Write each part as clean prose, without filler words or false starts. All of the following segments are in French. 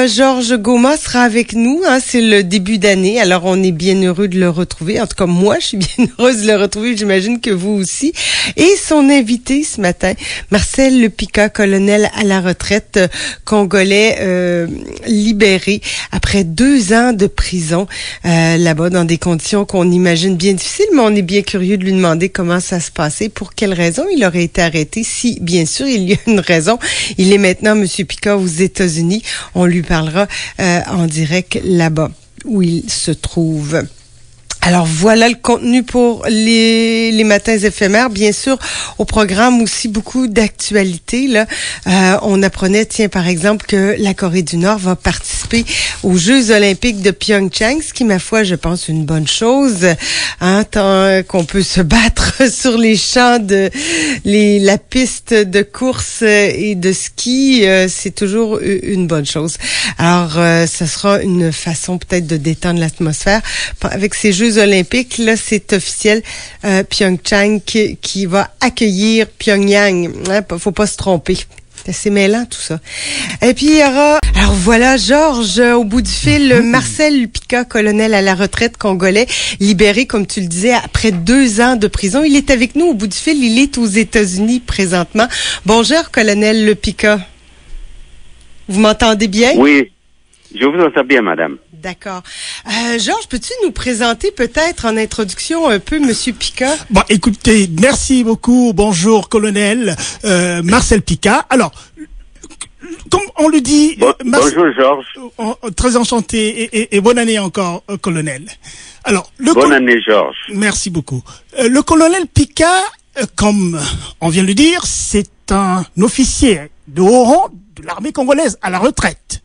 Georges Goma sera avec nous. Hein, c'est le début d'année, alors on est bien heureux de le retrouver. En tout cas, moi, je suis bien heureuse de le retrouver. J'imagine que vous aussi. Et son invité ce matin, Marcel Lepika, colonel à la retraite congolais, libéré après 2 ans de prison là-bas dans des conditions qu'on imagine bien difficiles, mais on est bien curieux de lui demander comment ça se passait, pour quelles raisons il aurait été arrêté, si bien sûr il y a une raison. Il est maintenant Monsieur Pika aux États-Unis. On lui parlera en direct là-bas où il se trouve. Alors voilà le contenu pour les matins éphémères. Bien sûr, au programme aussi beaucoup d'actualités. Là, on apprenait, tiens, par exemple, que la Corée du Nord va participer aux Jeux Olympiques de Pyeongchang, ce qui, ma foi, je pense, une bonne chose. Hein, tant qu'on peut se battre sur les champs la piste de course et de ski, c'est toujours une bonne chose. Alors, ça sera une façon peut-être de détendre l'atmosphère avec ces Jeux Olympiques. Là, c'est officiel. Pyeongchang qui va accueillir Pyongyang. Hein, faut pas se tromper. C'est assez mêlant, tout ça. Et puis, il y aura... Alors voilà, Georges, au bout du fil, Marcel Lepika, colonel à la retraite congolais, libéré, comme tu le disais, après 2 ans de prison. Il est avec nous au bout du fil. Il est aux États-Unis présentement. Bonjour, colonel Lepika. Vous m'entendez bien? Oui, je vous entends bien, madame. D'accord. Georges, peux-tu nous présenter peut-être en introduction un peu Monsieur Pika? Bon, écoutez, merci beaucoup. Bonjour, colonel Marcel Pika. Alors, comme on le dit... bonjour, Georges. Très enchanté et bonne année encore, colonel. Alors, bonne année, Georges. Merci beaucoup. Le colonel Pika, comme on vient de le dire, c'est un officier de haut rang de l'armée congolaise à la retraite.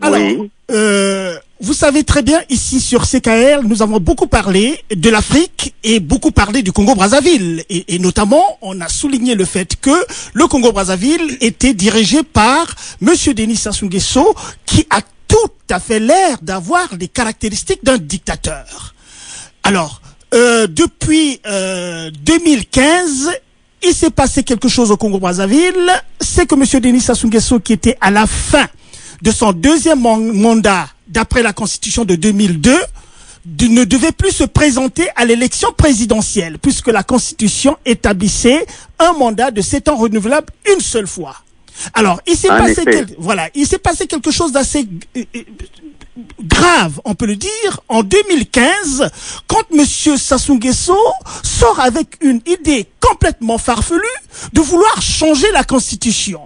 Alors, oui. Vous savez très bien, ici sur CKR, nous avons beaucoup parlé de l'Afrique et beaucoup parlé du Congo-Brazzaville. Et notamment, on a souligné le fait que le Congo-Brazzaville était dirigé par Monsieur Denis Sassou Nguesso, qui a tout à fait l'air d'avoir les caractéristiques d'un dictateur. Alors, depuis 2015... il s'est passé quelque chose au Congo-Brazzaville, c'est que Monsieur Denis Sassou Nguesso, qui était à la fin de son 2e mandat d'après la Constitution de 2002, ne devait plus se présenter à l'élection présidentielle, puisque la Constitution établissait un mandat de 7 ans renouvelable une seule fois. Alors, il s'est passé quelque chose d'assez grave, on peut le dire, en 2015, quand Monsieur Sassou Nguesso sort avec une idée complètement farfelue de vouloir changer la Constitution.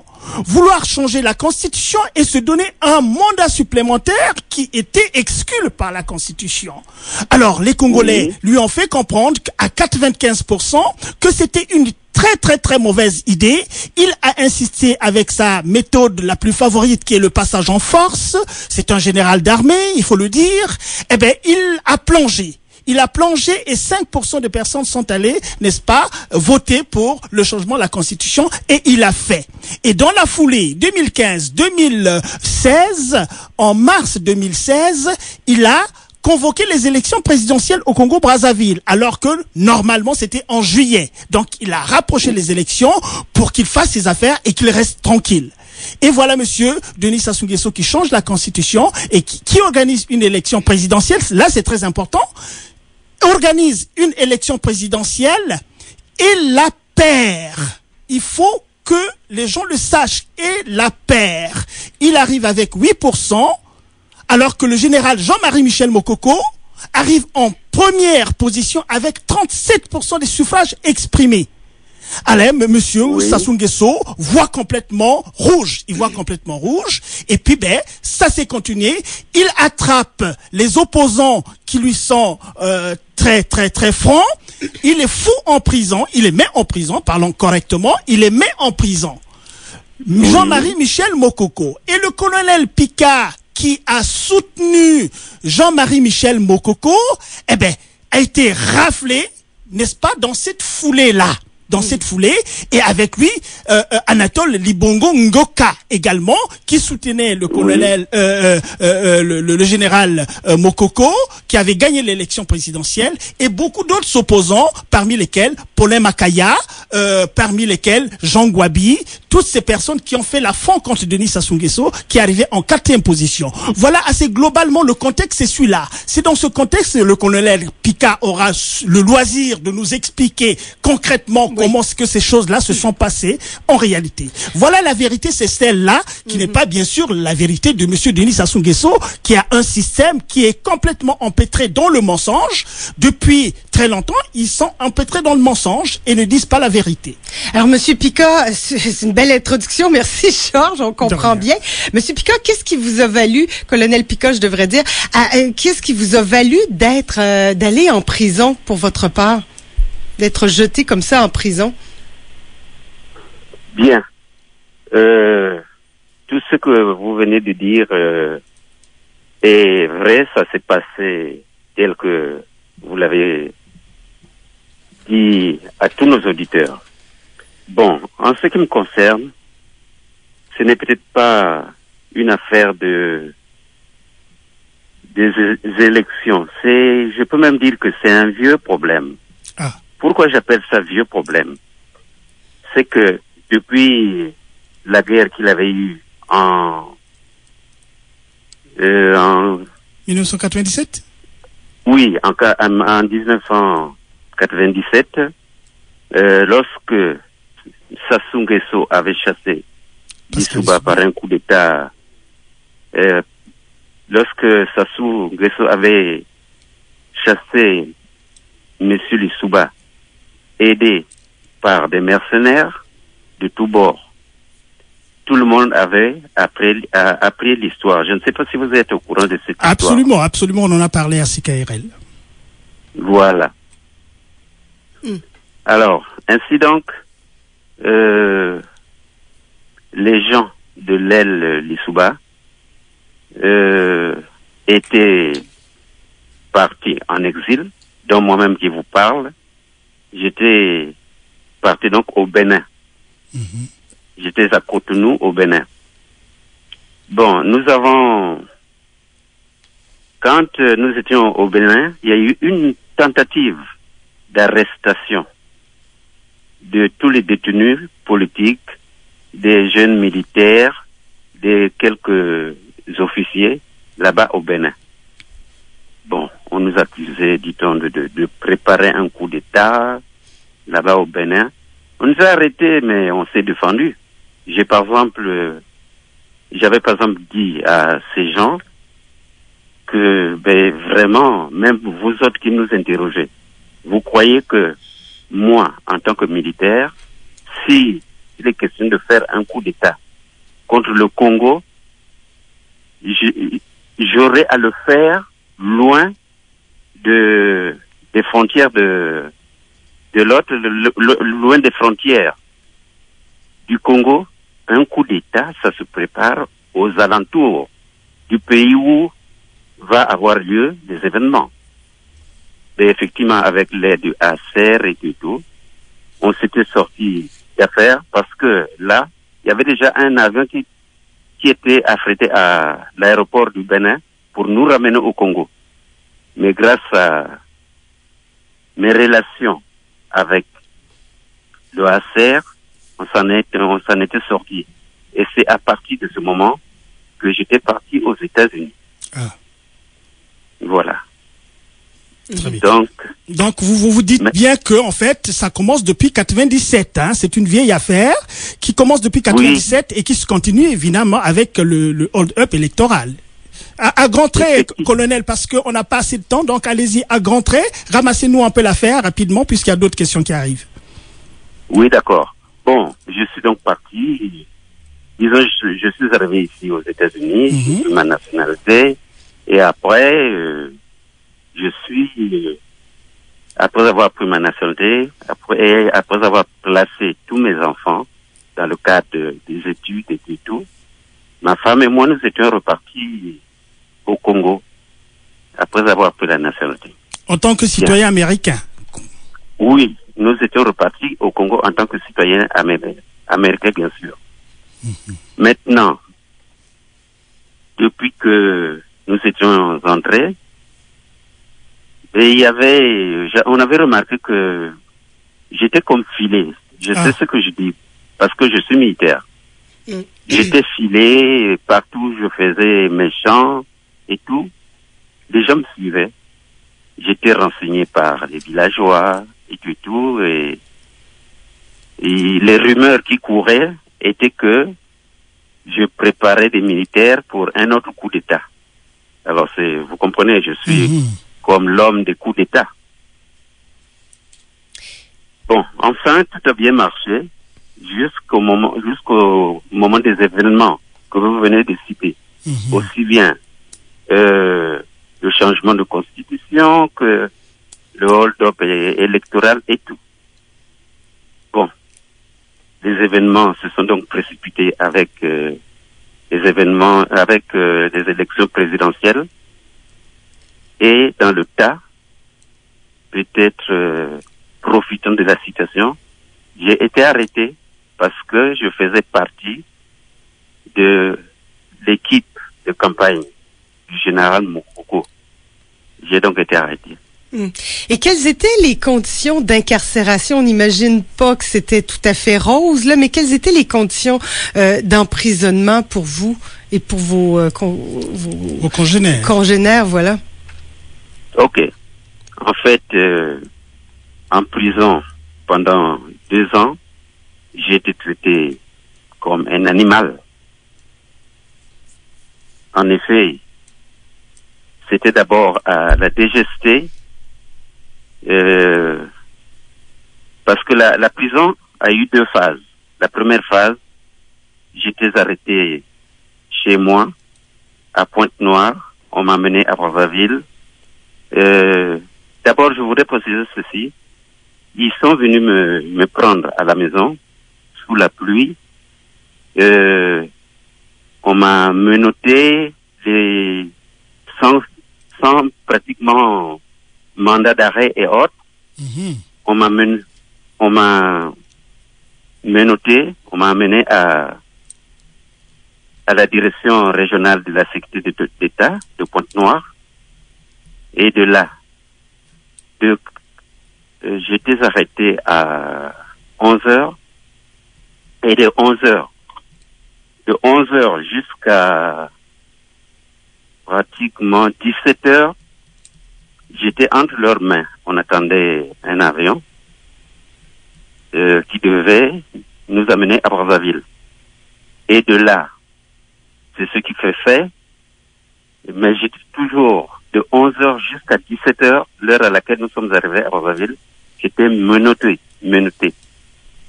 Vouloir changer la Constitution et se donner un mandat supplémentaire qui était exclu par la Constitution. Alors, les Congolais lui ont fait comprendre à 95% que c'était une très mauvaise idée. Il a insisté avec sa méthode la plus favorite, qui est le passage en force. C'est un général d'armée, il faut le dire. Eh ben, il a plongé. Il a plongé et 5% de personnes sont allées, n'est-ce pas, voter pour le changement de la Constitution, et il a fait. Et dans la foulée, 2015-2016, en mars 2016, il a convoqué les élections présidentielles au Congo-Brazzaville, alors que normalement c'était en juillet. Donc il a rapproché les élections pour qu'il fasse ses affaires et qu'il reste tranquille. Et voilà Monsieur Denis Sassou Nguesso qui change la Constitution et qui organise une élection présidentielle. Là, c'est très important. Organise une élection présidentielle et la perd. Il faut que les gens le sachent, et la perd. Il arrive avec 8%, alors que le général Jean-Marie Michel Mokoko arrive en première position avec 37% des suffrages exprimés. Alors, Monsieur Sassou Nguesso voit complètement rouge. Il voit complètement rouge. Et puis, ça s'est continué. Il attrape les opposants qui lui sont très francs. Il les fout en prison. Il les met en prison, parlons correctement. Il les met en prison. Jean-Marie Michel Mokoko et le colonel Pika, qui a soutenu Jean-Marie Michel Mokoko, a été raflé, n'est-ce pas, dans cette foulée-là. dans cette foulée, et avec lui Anatole Libongo Ngoka également, qui soutenait le colonel le général Mokoko, qui avait gagné l'élection présidentielle, et beaucoup d'autres opposants, parmi lesquels Paulin Makaya, parmi lesquels Jean Gwabi, toutes ces personnes qui ont fait la front contre Denis Sassou Nguesso, qui arrivait en 4e position. Voilà assez globalement le contexte, c'est celui-là. C'est dans ce contexte que le colonel Pika aura le loisir de nous expliquer concrètement comment est-ce que ces choses-là se sont passées en réalité. Voilà la vérité, c'est celle-là qui n'est pas bien sûr la vérité de monsieur Denis Sassou Nguesso, qui a un système qui est complètement empêtré dans le mensonge. Depuis très longtemps, ils sont empêtrés dans le mensonge et ne disent pas la vérité. Alors, monsieur Pika, c'est une belle introduction. Merci, Georges. On comprend bien. Monsieur Pika, qu'est-ce qui vous a valu, colonel Pika, je devrais dire, qu'est-ce qui vous a valu d'aller en prison pour votre part? D'être jeté comme ça en prison? Bien. Tout ce que vous venez de dire est vrai, ça s'est passé tel que vous l'avez dit à tous nos auditeurs. Bon, en ce qui me concerne, ce n'est peut-être pas une affaire des élections. Je peux même dire que c'est un vieux problème. Ah. Pourquoi j'appelle ça vieux problème? C'est que depuis la guerre qu'il avait eue en 1997? Oui, en 1997, lorsque Sassou Nguesso avait chassé Lissouba par un coup d'État, lorsque Sassou Nguesso avait chassé M. Lissouba, aidé par des mercenaires de tous bords, tout le monde avait appris l'histoire. Je ne sais pas si vous êtes au courant de cette histoire. Absolument, on en a parlé à CKRL. Voilà. Alors, ainsi donc, les gens de l'aile Lissouba étaient partis en exil, dont moi-même qui vous parle. J'étais parti donc au Bénin. J'étais à Cotonou, au Bénin. Bon, quand nous étions au Bénin, il y a eu une tentative d'arrestation de tous les détenus politiques, des jeunes militaires, de quelques officiers là-bas au Bénin. Bon, on nous accusait, dit-on, de préparer un coup d'État là-bas au Bénin. On nous a arrêtés, mais on s'est défendu. J'avais par exemple dit à ces gens que, vraiment, même vous autres qui nous interrogez, vous croyez que moi, en tant que militaire, si il est question de faire un coup d'État contre le Congo, j'aurais à le faire loin des frontières de l'autre, loin des frontières du Congo. Un coup d'État, ça se prépare aux alentours du pays où va avoir lieu des événements. Mais effectivement, avec l'aide du ACR et tout, on s'était sorti d'affaire parce que là, il y avait déjà un avion qui était affrété à l'aéroport du Bénin pour nous ramener au Congo. Mais grâce à mes relations avec le ACR, on s'en était sorti. Et c'est à partir de ce moment que j'étais parti aux États-Unis. Ah. Voilà. Très bien. Donc vous dites bien que en fait ça commence depuis 97, hein. C'est une vieille affaire qui commence depuis 97 et qui se continue évidemment avec le hold-up électoral. À grands traits, colonel, parce qu'on n'a pas assez de temps, donc allez-y à grands traits, ramassez-nous un peu l'affaire rapidement puisqu'il y a d'autres questions qui arrivent. Oui, d'accord. Bon, je suis donc parti. Disons, je suis arrivé ici aux États-Unis, j'ai pris ma nationalité, et après, après avoir pris ma nationalité, après avoir placé tous mes enfants dans le cadre des études et tout, ma femme et moi, nous étions repartis au Congo, après avoir pris la nationalité. En tant que citoyen américain? Oui, nous étions repartis au Congo en tant que citoyens américains, bien sûr. Maintenant, depuis que nous étions entrés, et on avait remarqué que j'étais comme filé. Je sais ce que je dis, parce que je suis militaire. J'étais filé, partout je faisais mes chants et tout. Les gens me suivaient. J'étais renseigné par les villageois et tout. Et les rumeurs qui couraient étaient que je préparais des militaires pour un autre coup d'État. Alors vous comprenez, je suis comme l'homme des coups d'État. Bon, enfin, tout a bien marché jusqu'au moment des événements que vous venez de citer. Aussi bien le changement de constitution que le hold-up électoral et tout. Bon, les événements se sont donc précipités avec des élections présidentielles. Et dans le tas, peut-être profitant de la situation, j'ai été arrêté parce que je faisais partie de l'équipe de campagne du général Moukoko. J'ai donc été arrêté. Et quelles étaient les conditions d'incarcération? On n'imagine pas que c'était tout à fait rose, là, mais quelles étaient les conditions d'emprisonnement pour vous et pour vos congénères, voilà. Ok. En fait, en prison pendant 2 ans, j'ai été traité comme un animal. En effet, c'était d'abord à la DGST, parce que la prison a eu 2 phases. La première phase, j'étais arrêté chez moi, à Pointe-Noire. On m'a mené à Brazzaville. D'abord, je voudrais préciser ceci. Ils sont venus me prendre à la maison, sous la pluie. On m'a menotté sans pratiquement mandat d'arrêt et autres. On m'a menotté, on m'a amené à la direction régionale de la sécurité d'État de Pointe-Noire. Et de là, j'étais arrêté à 11h. Et de 11h jusqu'à pratiquement 17h, j'étais entre leurs mains. On attendait un avion qui devait nous amener à Brazzaville. Et de là, c'est ce qui fait. Mais j'étais toujours de 11h jusqu'à 17h, l'heure à laquelle nous sommes arrivés à Brazzaville, j'étais menotté.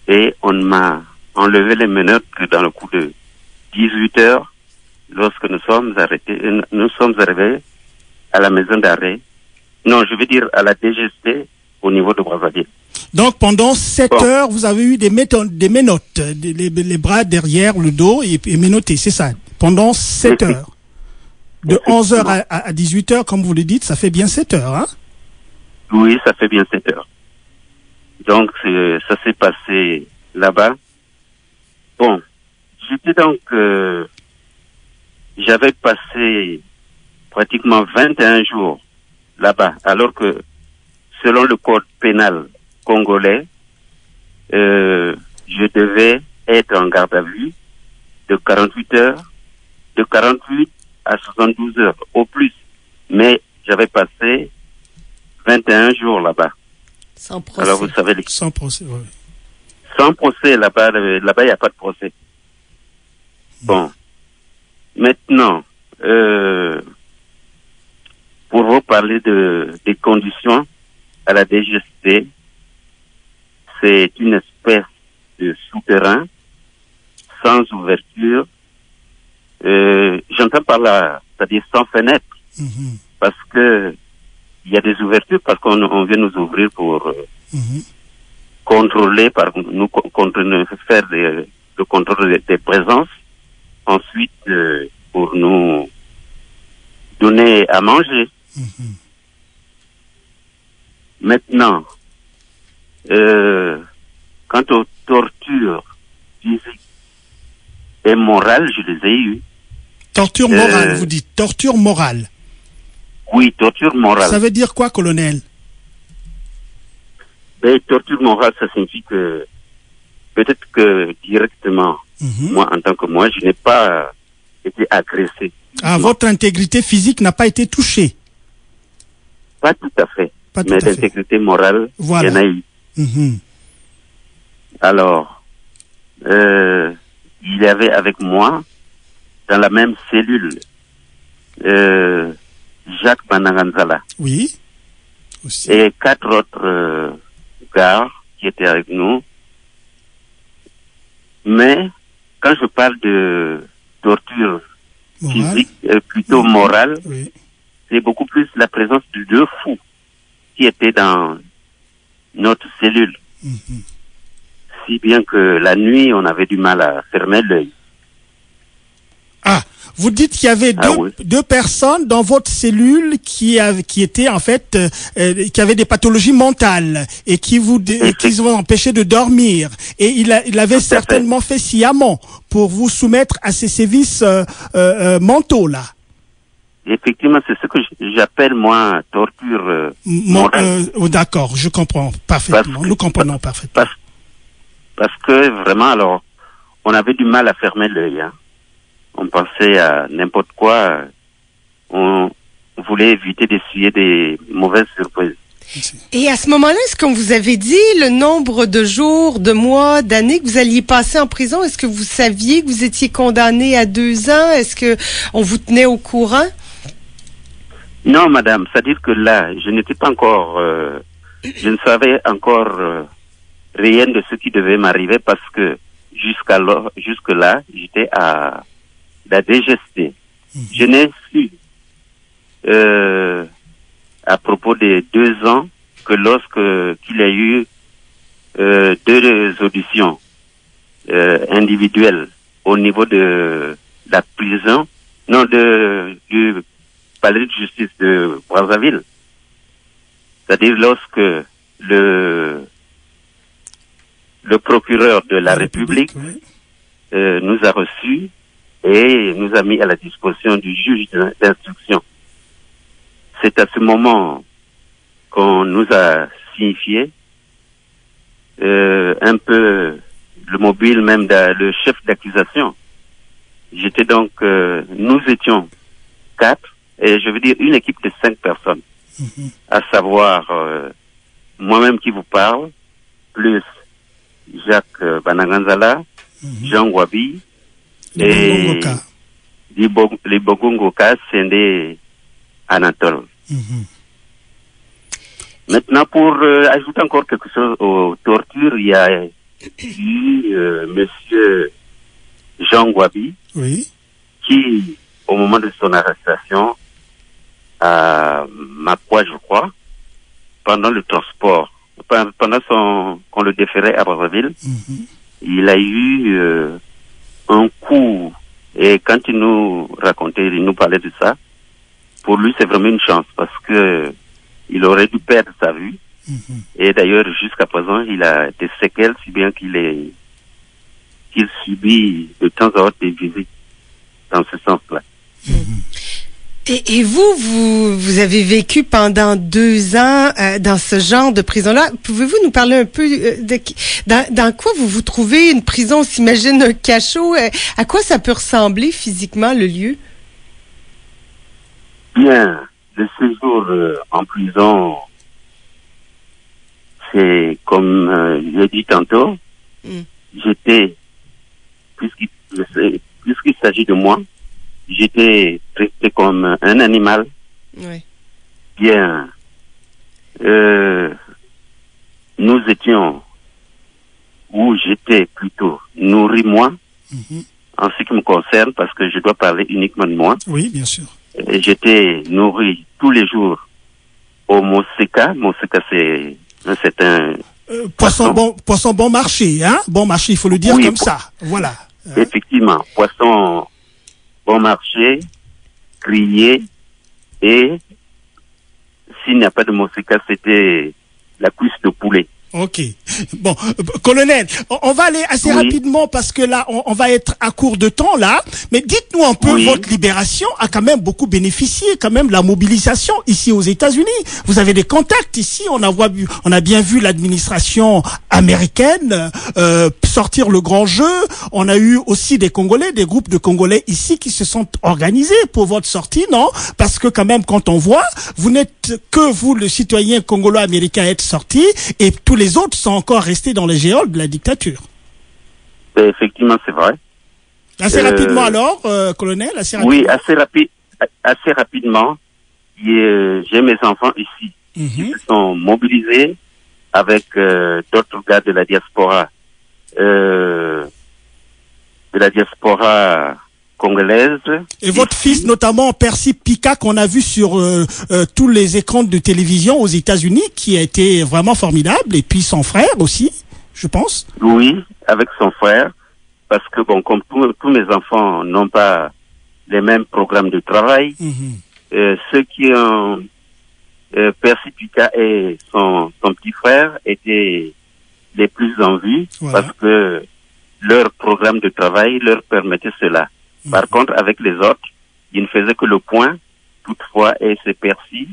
Et on m'a enlevé les menottes dans le coup de 18h, lorsque nous sommes arrivés à la maison d'arrêt. Non, je veux dire à la DGST au niveau de Brazzaville. Donc pendant 7 heures, vous avez eu des menottes, les bras derrière le dos et menottés, c'est ça? Pendant 7 heures. De 11h à 18h, comme vous le dites, ça fait bien 7 heures, hein? Oui, ça fait bien 7 heures. Donc, ça s'est passé là-bas. Bon, j'étais donc... j'avais passé pratiquement 21 jours là-bas, alors que, selon le code pénal congolais, je devais être en garde à vue de 48 heures, de 48 à 72 heures au plus. Mais j'avais passé 21 jours là-bas. Sans procès. Alors vous savez... Sans procès, oui. Sans procès, là-bas, il n'y a pas de procès. Bon. Maintenant, pour vous parler des conditions à la DGST, c'est une espèce de souterrain sans ouverture. J'entends par là, c'est-à-dire sans fenêtre, parce que il y a des ouvertures, parce qu'on vient nous ouvrir pour contrôler, faire le contrôle des présences, ensuite pour nous donner à manger. Maintenant, Quant aux tortures physiques et morales, je les ai eues. Torture morale, vous dites. Torture morale. Oui, torture morale. Ça veut dire quoi, colonel? Ben, torture morale, ça signifie que peut-être que directement, moi, en tant que moi, je n'ai pas été agressé. Ah, votre intégrité physique n'a pas été touchée? Pas tout à fait. Pas tout mais à fait. l'intégrité morale, Voilà. il y en a eu. Alors, il y avait avec moi, dans la même cellule, Jacques Bananganzala. Oui. Aussi. Et 4 autres gars qui étaient avec nous. Mais, quand je parle de torture Morale. physique, plutôt morale, Oui. c'est beaucoup plus la présence de 2 fous qui étaient dans notre cellule. Si bien que la nuit, on avait du mal à fermer l'œil. Ah, vous dites qu'il y avait deux personnes dans votre cellule qui étaient en fait qui avaient des pathologies mentales et qui vous ont empêché de dormir, et il avait certainement fait sciemment pour vous soumettre à ces sévices mentaux là. Effectivement, c'est ce que j'appelle moi torture morale. D'accord, je comprends parfaitement. Nous comprenons parfaitement. Parce que vraiment, alors, on avait du mal à fermer l'œil. Hein. On pensait à n'importe quoi. On voulait éviter d'essuyer des mauvaises surprises. Et à ce moment-là, est-ce qu'on vous avait dit le nombre de jours, de mois, d'années que vous alliez passer en prison? Est-ce que vous saviez que vous étiez condamné à 2 ans? Est-ce que on vous tenait au courant? Non, madame. C'est-à-dire que là, je n'étais pas encore... je ne savais encore rien de ce qui devait m'arriver parce que jusque-là, j'étais à la DGST. Je n'ai su à propos des 2 ans que qu'il y a eu 2 auditions individuelles au niveau de la prison, non, du palais de justice de Brazzaville. C'est-à-dire lorsque le procureur de la République nous a reçus et nous a mis à la disposition du juge d'instruction. C'est à ce moment qu'on nous a signifié un peu le mobile, même le chef d'accusation. J'étais donc, nous étions 4, et je veux dire une équipe de 5 personnes, à savoir moi-même qui vous parle, plus Jacques Bananganzala, Jean Wabi, et les Bogongoka, Sende Anatole. Maintenant, pour ajouter encore quelque chose aux tortures, il y a eu monsieur Jean Wabi, qui, au moment de son arrestation, à Makwa, je crois, pendant le transport, pendant qu'on le déférait à Brazzaville, il a eu un coup, et quand il nous racontait, il nous parlait de ça, pour lui c'est vraiment une chance parce que il aurait dû perdre sa vue, et d'ailleurs jusqu'à présent il a des séquelles, si bien qu'il subit de temps à autre des visites dans ce sens-là. Et vous avez vécu pendant 2 ans dans ce genre de prison-là. Pouvez-vous nous parler un peu dans quoi vous vous trouvez? Une prison, on s'imagine un cachot. À quoi ça peut ressembler physiquement, le lieu? Bien, le séjour en prison, c'est comme je l'ai dit tantôt, j'étais, puisqu'il s'agit de moi, j'étais traité comme un animal. Oui. Bien, nous étions, ou j'étais plutôt nourri moi, en ce qui me concerne, parce que je dois parler uniquement de moi. Oui, bien sûr. J'étais nourri tous les jours au Moseka. Moseka, c'est un poisson bon marché, hein? Bon marché, il faut le dire comme ça. Voilà. Effectivement, poisson bon marché, grillé, et s'il n'y a pas de Moseka, c'était la cuisse de poulet. Ok. Bon, colonel, on va aller assez rapidement parce que là, on va être à court de temps là. Mais dites-nous un peu, votre libération a quand même beaucoup bénéficié, quand même, la mobilisation ici aux États-Unis. Vous avez des contacts ici. On a bien vu l'administration américaine sortir le grand jeu. On a eu aussi des Congolais, des groupes de Congolais ici qui se sont organisés pour votre sortie, non? Parce que quand même, quand on voit, vous n'êtes que vous, le citoyen congolo-américain, être sorti, et tous les autres sont encore restés dans les geôles de la dictature. Effectivement, c'est vrai. Assez rapidement alors, colonel, assez rapidement. Oui, assez rapidement. J'ai mes enfants ici qui se sont mobilisés avec d'autres gars de la diaspora congolaise. Et votre fils, notamment Percy Pika, qu'on a vu sur tous les écrans de télévision aux États-Unis, qui a été vraiment formidable, et puis son frère aussi, je pense. Oui, avec son frère, parce que bon, comme tous mes enfants n'ont pas les mêmes programmes de travail, ceux qui ont Percy Pika et son petit frère étaient les plus en vue, parce que leur programme de travail leur permettait cela. Par contre, avec les autres, ils ne faisaient que le point, toutefois, et c'est Percy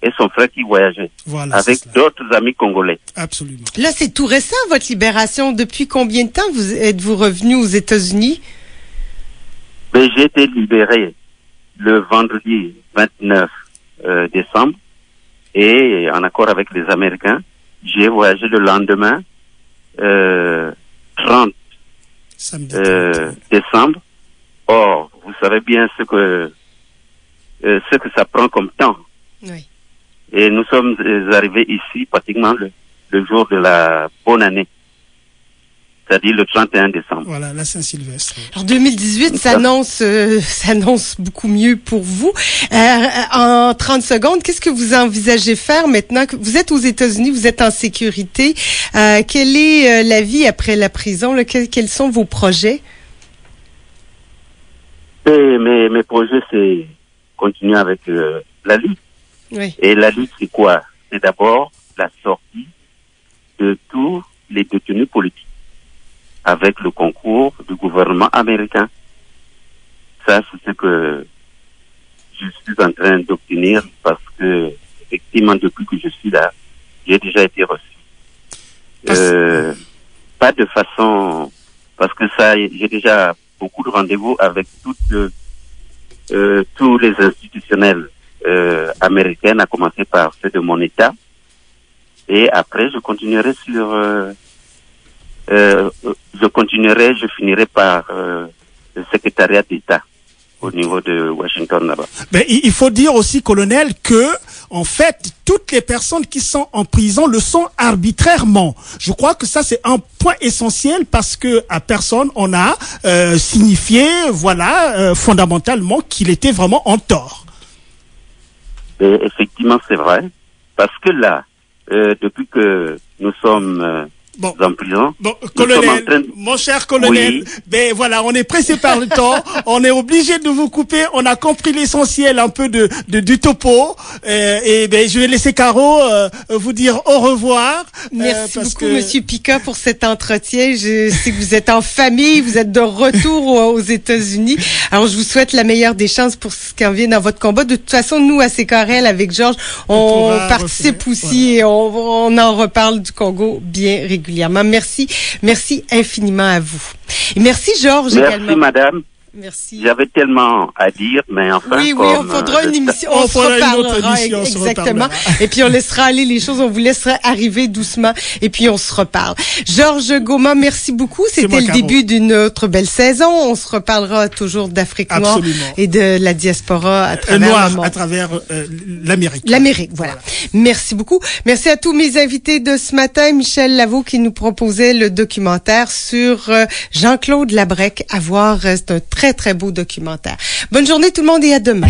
et son frère qui voyageaient, avec d'autres amis congolais. Absolument. Là, c'est tout récent, votre libération. Depuis combien de temps êtes-vous revenu aux États-Unis? Ben, j'ai été libéré le vendredi 29 décembre, et en accord avec les Américains, j'ai voyagé le lendemain 30 décembre. Or, vous savez bien ce que ça prend comme temps. Oui. Et nous sommes arrivés ici pratiquement le jour de la bonne année, c'est-à-dire le 31 décembre. Voilà, la Saint-Sylvestre. Alors 2018 s'annonce beaucoup mieux pour vous. En 30 secondes, qu'est-ce que vous envisagez faire maintenant que vous êtes aux États-Unis, vous êtes en sécurité? Quelle est la vie après la prison? Là? Quels sont vos projets? Mes projets, c'est continuer avec la lutte. Oui. Et la lutte, c'est quoi? C'est d'abord la sortie de tous les détenus politiques avec le concours du gouvernement américain. Ça, c'est ce que je suis en train d'obtenir parce que, effectivement, depuis que je suis là, j'ai déjà été reçu. Pas de façon, parce que ça, j'ai déjà beaucoup de rendez-vous avec tous les institutionnels américains, à commencer par ceux de mon État. Et après, je continuerai je finirai par le secrétariat d'État au niveau de Washington là-bas. Ben, il faut dire aussi, colonel, que en fait, toutes les personnes qui sont en prison le sont arbitrairement. Je crois que ça, c'est un point essentiel parce que à personne on a signifié, fondamentalement, qu'il était vraiment en tort. Et effectivement, c'est vrai, parce que là, depuis que nous sommes en prison. Bon, colonel, mon cher colonel, ben voilà, on est pressé par le temps, on est obligé de vous couper, on a compris l'essentiel un peu du topo, et ben je vais laisser Caro vous dire au revoir. Merci beaucoup, Monsieur Pika, pour cet entretien. Je sais que vous êtes en famille, vous êtes de retour aux États-Unis. Alors, je vous souhaite la meilleure des chances pour ce qui en vient dans votre combat. De toute façon, nous, à CKRL, avec Georges, on participe aussi et on en reparle du Congo bien régulièrement. Merci infiniment à vous. Et merci Georges également. Merci madame. Merci. J'avais tellement à dire, mais enfin. Oui, on faudra une émission. On se reparlera, exactement. Et puis on laissera aller les choses, on vous laissera arriver doucement. Et puis on se reparle. Georges Goma, merci beaucoup. C'était le début d'une autre belle saison. On se reparlera toujours d'Afrique noire et de la diaspora à travers le monde. À travers l'Amérique. L'Amérique, voilà. Merci beaucoup. Merci à tous mes invités de ce matin. Michel Lavaux qui nous proposait le documentaire sur Jean-Claude Labrec. À voir, c'est un très beau documentaire. Bonne journée tout le monde et à demain.